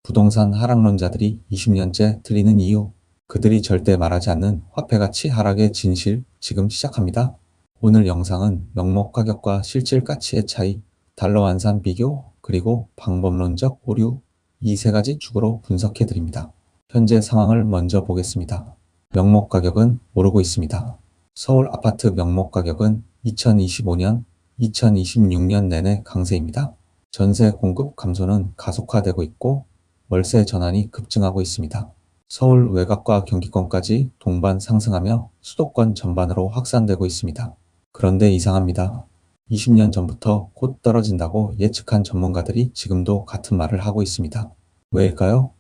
부동산 하락론자들이 20년째 틀리는 이유, 그들이 절대 말하지 않는 화폐가치 하락의 진실, 지금 시작합니다. 오늘 영상은 명목 가격과 실질 가치의 차이, 달러 환산 비교, 그리고 방법론적 오류, 이 세 가지 축으로 분석해 드립니다. 현재 상황을 먼저 보겠습니다. 명목 가격은 오르고 있습니다. 서울 아파트 명목 가격은 2025년, 2026년 내내 강세입니다. 전세 공급 감소는 가속화되고 있고 월세 전환이 급증하고 있습니다. 서울 외곽과 경기권까지 동반 상승하며 수도권 전반으로 확산되고 있습니다. 그런데 이상합니다. 20년 전부터 곧 떨어진다고 예측한 전문가들이 지금도 같은 말을 하고 있습니다. 왜일까요?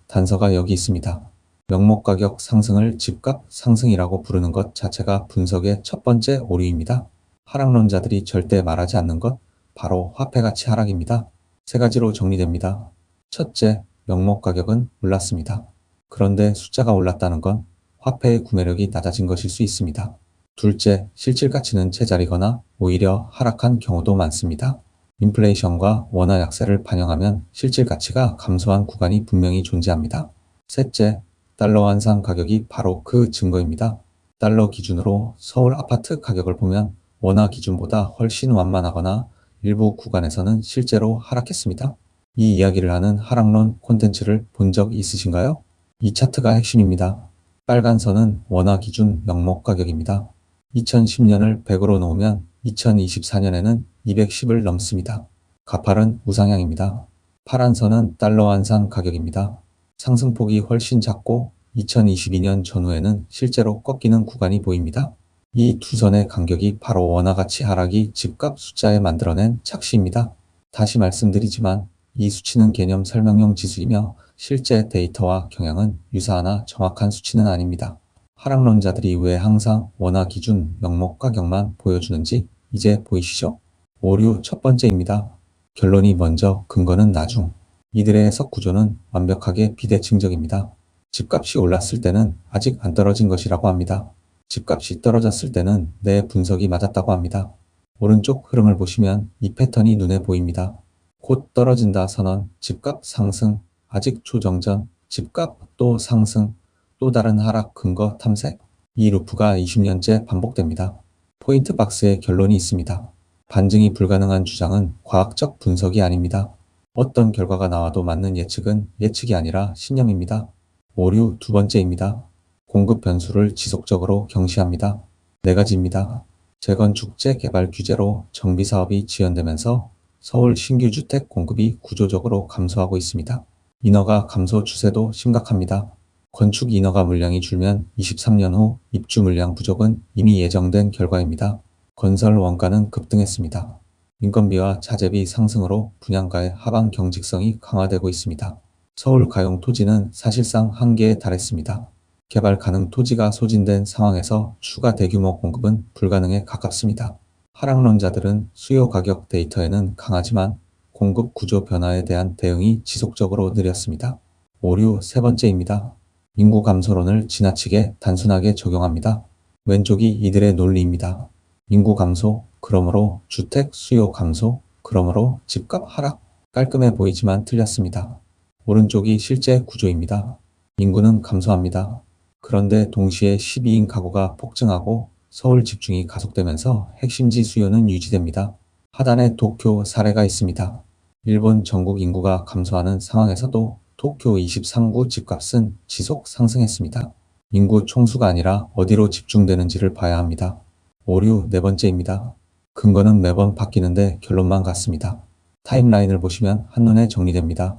단서가 여기 있습니다. 명목 가격 상승을 집값 상승이라고 부르는 것 자체가 분석의 첫 번째 오류입니다. 하락론자들이 절대 말하지 않는 것, 바로 화폐 가치 하락입니다. 세 가지로 정리됩니다. 첫째, 명목 가격은 올랐습니다. 그런데 숫자가 올랐다는 건 화폐의 구매력이 낮아진 것일 수 있습니다. 둘째, 실질 가치는 제자리거나 오히려 하락한 경우도 많습니다. 인플레이션과 원화 약세를 반영하면 실질 가치가 감소한 구간이 분명히 존재합니다. 셋째, 달러 환산 가격이 바로 그 증거입니다. 달러 기준으로 서울 아파트 가격을 보면 원화 기준보다 훨씬 완만하거나 일부 구간에서는 실제로 하락했습니다. 이 이야기를 하는 하락론 콘텐츠를 본 적 있으신가요? 이 차트가 핵심입니다. 빨간 선은 원화 기준 명목 가격입니다. 2010년을 100으로 놓으면 2024년에는 210을 넘습니다. 가팔은 우상향입니다. 파란 선은 달러 환산 가격입니다. 상승폭이 훨씬 작고 2022년 전후에는 실제로 꺾이는 구간이 보입니다. 이 두 선의 간격이 바로 원화 가치 하락이 집값 숫자에 만들어낸 착시입니다. 다시 말씀드리지만 이 수치는 개념 설명용 지수이며 실제 데이터와 경향은 유사하나 정확한 수치는 아닙니다. 하락론자들이 왜 항상 원화 기준 명목 가격만 보여주는지 이제 보이시죠? 오류 첫 번째입니다. 결론이 먼저, 근거는 나중. 이들의 해석 구조는 완벽하게 비대칭적입니다. 집값이 올랐을 때는 아직 안 떨어진 것이라고 합니다. 집값이 떨어졌을 때는 내 분석이 맞았다고 합니다. 오른쪽 흐름을 보시면 이 패턴이 눈에 보입니다. 곧 떨어진다 선언, 집값 상승, 아직 조정전, 집값 또 상승, 또 다른 하락 근거 탐색. 이 루프가 20년째 반복됩니다. 포인트 박스에 결론이 있습니다. 반증이 불가능한 주장은 과학적 분석이 아닙니다. 어떤 결과가 나와도 맞는 예측은 예측이 아니라 신념입니다. 오류 두 번째입니다. 공급 변수를 지속적으로 경시합니다. 네 가지입니다. 재건축 재개발 규제로 정비 사업이 지연되면서 서울 신규 주택 공급이 구조적으로 감소하고 있습니다. 인허가 감소 추세도 심각합니다. 건축 인허가 물량이 줄면 23년 후 입주 물량 부족은 이미 예정된 결과입니다. 건설 원가는 급등했습니다. 인건비와 자재비 상승으로 분양가의 하방 경직성이 강화되고 있습니다. 서울 가용 토지는 사실상 한계에 달했습니다. 개발 가능 토지가 소진된 상황에서 추가 대규모 공급은 불가능에 가깝습니다. 하락론자들은 수요 가격 데이터에는 강하지만 공급 구조 변화에 대한 대응이 지속적으로 느렸습니다. 오류 세 번째입니다. 인구 감소론을 지나치게 단순하게 적용합니다. 왼쪽이 이들의 논리입니다. 인구 감소, 그러므로 주택 수요 감소, 그러므로 집값 하락. 깔끔해 보이지만 틀렸습니다. 오른쪽이 실제 구조입니다. 인구는 감소합니다. 그런데 동시에 12인 가구가 폭증하고 서울 집중이 가속되면서 핵심지 수요는 유지됩니다. 하단에 도쿄 사례가 있습니다. 일본 전국 인구가 감소하는 상황에서도 도쿄 23구 집값은 지속 상승했습니다. 인구 총수가 아니라 어디로 집중되는지를 봐야 합니다. 오류 네 번째입니다. 근거는 매번 바뀌는데 결론만 같습니다. 타임라인을 보시면 한눈에 정리됩니다.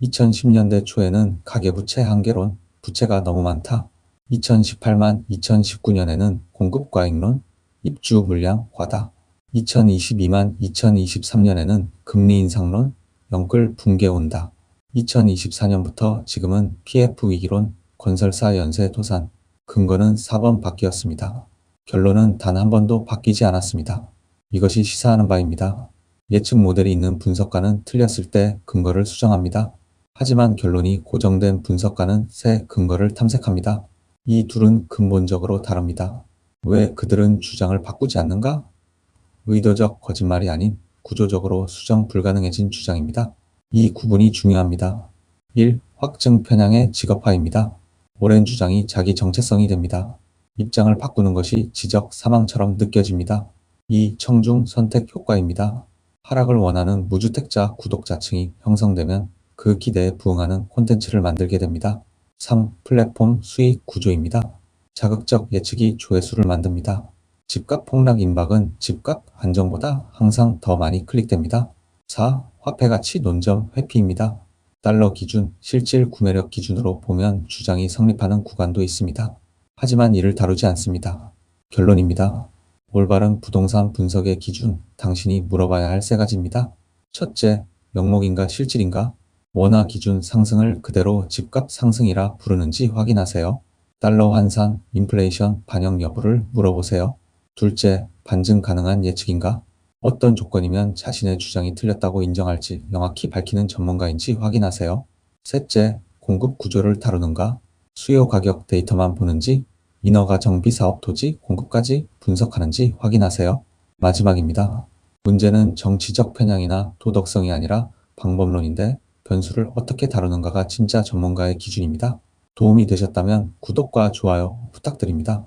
2010년대 초에는 가계부채 한계론, 부채가 너무 많다. 2018만 2019년에는 공급 과잉론, 입주 물량 과다. 2022만 2023년에는 금리 인상론, 영끌 붕괴 온다. 2024년부터 지금은 PF 위기론, 건설사 연쇄 도산. 근거는 4번 바뀌었습니다. 결론은 단 한 번도 바뀌지 않았습니다. 이것이 시사하는 바입니다. 예측 모델이 있는 분석가는 틀렸을 때 근거를 수정합니다. 하지만 결론이 고정된 분석가는 새 근거를 탐색합니다. 이 둘은 근본적으로 다릅니다. 왜 그들은 주장을 바꾸지 않는가? 의도적 거짓말이 아닌 구조적으로 수정 불가능해진 주장입니다. 이 구분이 중요합니다. 1. 확증 편향의 직업화입니다. 오랜 주장이 자기 정체성이 됩니다. 입장을 바꾸는 것이 지적 사망처럼 느껴집니다. 2. 청중 선택 효과입니다. 하락을 원하는 무주택자 구독자층이 형성되면 그 기대에 부응하는 콘텐츠를 만들게 됩니다. 3. 플랫폼 수익 구조입니다. 자극적 예측이 조회수를 만듭니다. 집값 폭락 임박은 집값 안정보다 항상 더 많이 클릭됩니다. 4. 화폐 가치 논점 회피입니다. 달러 기준, 실질 구매력 기준으로 보면 주장이 성립하는 구간도 있습니다. 하지만 이를 다루지 않습니다. 결론입니다. 올바른 부동산 분석의 기준, 당신이 물어봐야 할 세 가지입니다. 첫째, 명목인가 실질인가? 원화 기준 상승을 그대로 집값 상승이라 부르는지 확인하세요. 달러 환산, 인플레이션 반영 여부를 물어보세요. 둘째, 반증 가능한 예측인가? 어떤 조건이면 자신의 주장이 틀렸다고 인정할지 명확히 밝히는 전문가인지 확인하세요. 셋째, 공급 구조를 다루는가? 수요 가격 데이터만 보는지 인허가 정비 사업 토지 공급까지 분석하는지 확인하세요. 마지막입니다. 문제는 정치적 편향이나 도덕성이 아니라 방법론인데 변수를 어떻게 다루는가가 진짜 전문가의 기준입니다. 도움이 되셨다면 구독과 좋아요 부탁드립니다.